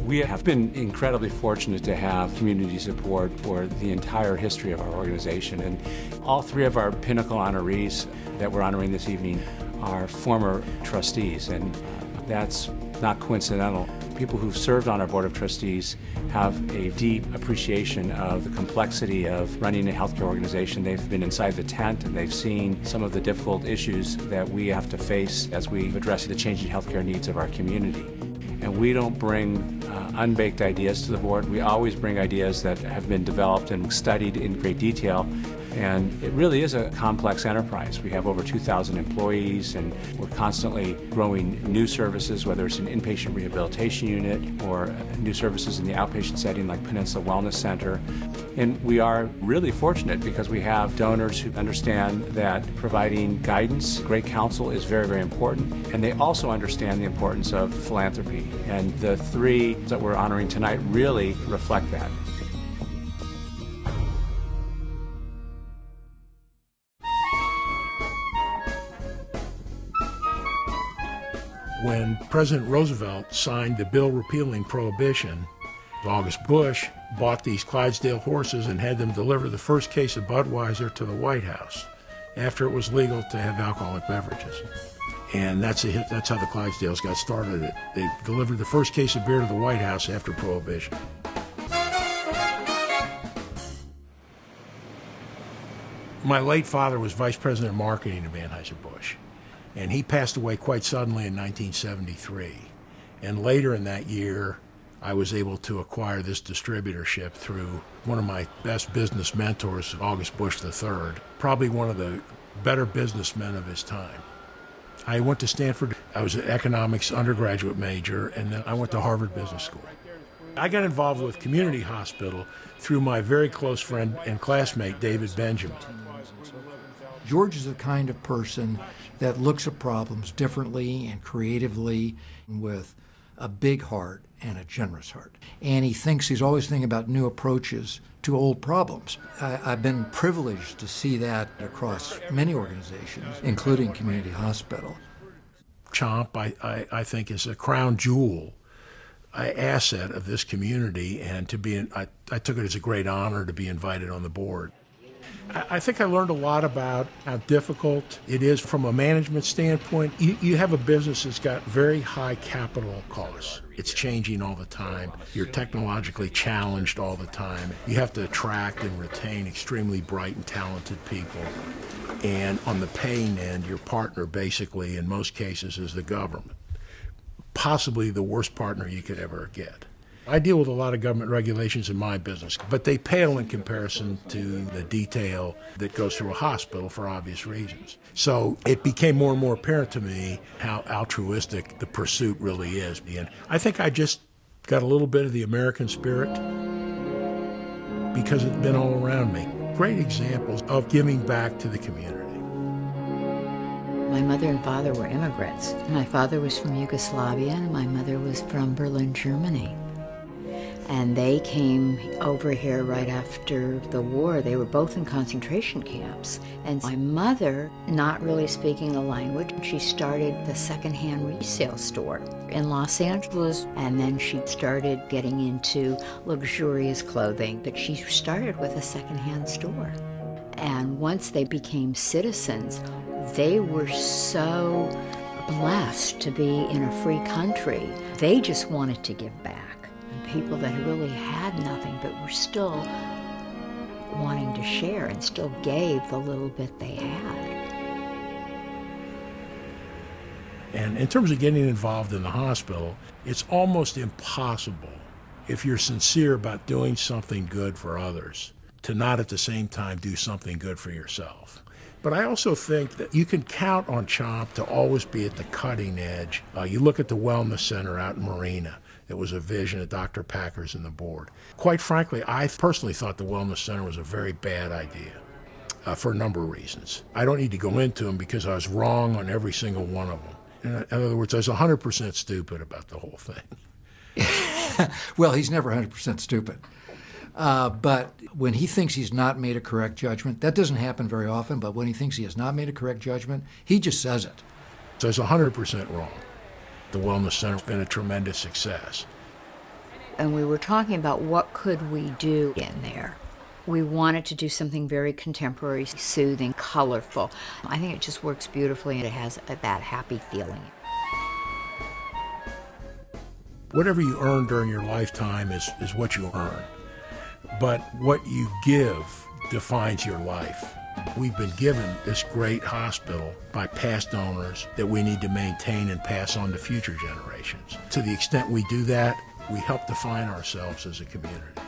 We have been incredibly fortunate to have community support for the entire history of our organization. And all three of our Pinnacle honorees that we're honoring this evening are former trustees, and that's not coincidental. People who've served on our Board of Trustees have a deep appreciation of the complexity of running a healthcare organization. They've been inside the tent and they've seen some of the difficult issues that we have to face as we address the changing healthcare needs of our community. And we don't bring unbaked ideas to the board. We always bring ideas that have been developed and studied in great detail. And it really is a complex enterprise. We have over 2,000 employees, and we're constantly growing new services, whether it's an inpatient rehabilitation unit or new services in the outpatient setting like Peninsula Wellness Center. And we are really fortunate because we have donors who understand that providing guidance, great counsel is very, very important. And they also understand the importance of philanthropy. And the three that we're honoring tonight really reflect that. When President Roosevelt signed the bill repealing Prohibition, August Bush bought these Clydesdale horses and had them deliver the first case of Budweiser to the White House after it was legal to have alcoholic beverages. And that's how the Clydesdales got started. They delivered the first case of beer to the White House after Prohibition. My late father was vice president of marketing of Anheuser-Busch. And he passed away quite suddenly in 1973. And later in that year, I was able to acquire this distributorship through one of my best business mentors, August Busch III, probably one of the better businessmen of his time. I went to Stanford. I was an economics undergraduate major, and then I went to Harvard Business School. I got involved with Community Hospital through my very close friend and classmate, David Benjamin. George is the kind of person that looks at problems differently and creatively with a big heart and a generous heart. And he's always thinking about new approaches to old problems. I've been privileged to see that across many organizations, including Community Hospital. CHOMP, I think, is a crown jewel asset of this community, and I took it as a great honor to be invited on the board. I think I learned a lot about how difficult it is from a management standpoint. You have a business that's got very high capital costs. It's changing all the time. You're technologically challenged all the time. You have to attract and retain extremely bright and talented people. And on the paying end, your partner basically, in most cases, is the government. Possibly the worst partner you could ever get. I deal with a lot of government regulations in my business, but they pale in comparison to the detail that goes through a hospital for obvious reasons. So it became more and more apparent to me how altruistic the pursuit really is. And I think I just got a little bit of the American spirit because it's been all around me. Great examples of giving back to the community. My mother and father were immigrants. My father was from Yugoslavia and my mother was from Berlin, Germany. And they came over here right after the war. They were both in concentration camps. And my mother, not really speaking the language, she started the secondhand resale store in Los Angeles. And then she started getting into luxurious clothing. But she started with a secondhand store. And once they became citizens, they were so blessed to be in a free country. They just wanted to give back. People that really had nothing but were still wanting to share and still gave the little bit they had. And in terms of getting involved in the hospital, it's almost impossible, if you're sincere about doing something good for others, to not at the same time do something good for yourself. But I also think that you can count on CHOMP to always be at the cutting edge. You look at the Wellness Center out in Marina. It was a vision of Dr. Packers and the board. Quite frankly, I personally thought the Wellness Center was a very bad idea for a number of reasons. I don't need to go into them because I was wrong on every single one of them. In other words, I was 100% stupid about the whole thing. Well, he's never 100% stupid. But when he thinks he's not made a correct judgment, that doesn't happen very often, but when he thinks he has not made a correct judgment, he just says it. So I was 100% wrong. The Wellness Center has been a tremendous success. And we were talking about what could we do in there. We wanted to do something very contemporary, soothing, colorful. I think it just works beautifully and it has that happy feeling. Whatever you earn during your lifetime is what you earn. But what you give defines your life. We've been given this great hospital by past owners that we need to maintain and pass on to future generations. To the extent we do that, we help define ourselves as a community.